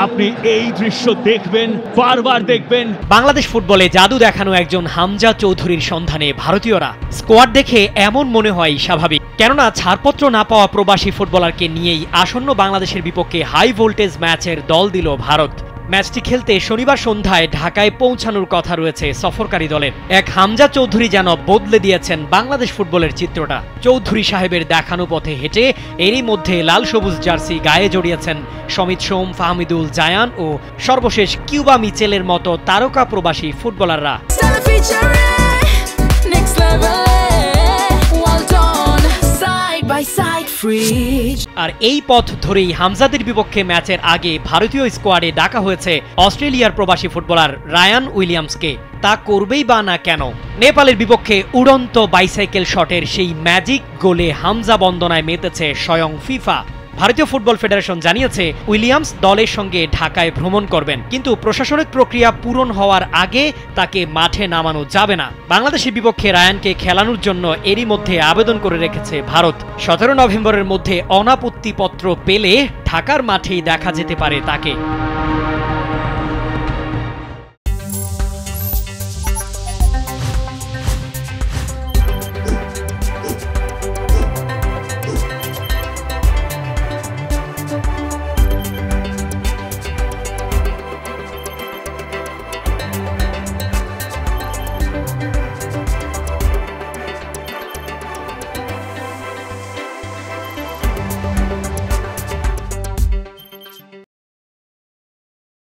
আপনি এই দৃশ্য দেখবেন, বারবার দেখবেন। বাংলাদেশ ফুটবলে জাদু দেখানো একজন হামজা চৌধুরীর সন্ধানে ভারতীয়রা। স্কোয়াড দেখে এমন মনে হয় স্বাভাবিক, কেননা ছাড়পত্র না পাওয়া প্রবাসী ফুটবলারকে নিয়েই আসন্ন বাংলাদেশের বিপক্ষে হাই ভোল্টেজ ম্যাচের দল দিল ভারত। ম্যাচটি খেলতে শনিবার সন্ধ্যায় ঢাকায় পৌঁছানোর কথা রয়েছে সফরকারী দলের। এক হামজা চৌধুরী যেন বদলে দিয়েছেন বাংলাদেশ ফুটবলের চিত্রটা। চৌধুরী সাহেবের দেখানো পথে হেঁটে এরই মধ্যে লাল সবুজ জার্সি গায়ে জড়িয়েছেন সমিত সোম, ফাহমিদুল, জায়ান ও সর্বশেষ কিউবা মিচেলের মতো তারকা প্রবাসী ফুটবলাররা। আর এই পথ ধরেই হামজাদের বিপক্ষে ম্যাচের আগে ভারতীয় স্কোয়াডে ডাকা হয়েছে অস্ট্রেলিয়ার প্রবাসী ফুটবলার রায়ান উইলিয়ামসকে। তা করবেই বা না কেন? নেপালের বিপক্ষে উড়ন্ত বাইসাইকেল শটের সেই ম্যাজিক গোলে হামজা বন্দনায় মেতেছে স্বয়ং ফিফা। ভারতীয় ফুটবল ফেডারেশন জানিয়েছে উইলিয়ামস দলের সঙ্গে ঢাকায় ভ্রমণ করবেন, কিন্তু প্রশাসনিক প্রক্রিয়া পূরণ হওয়ার আগে তাকে মাঠে নামানো যাবে না। বাংলাদেশের বিপক্ষে রায়ানকে খেলানোর জন্য এরই মধ্যে আবেদন করে রেখেছে ভারত। 17 নভেম্বরের মধ্যে অনাপত্তিপত্র পেলে ঢাকার মাঠেই দেখা যেতে পারে তাকে।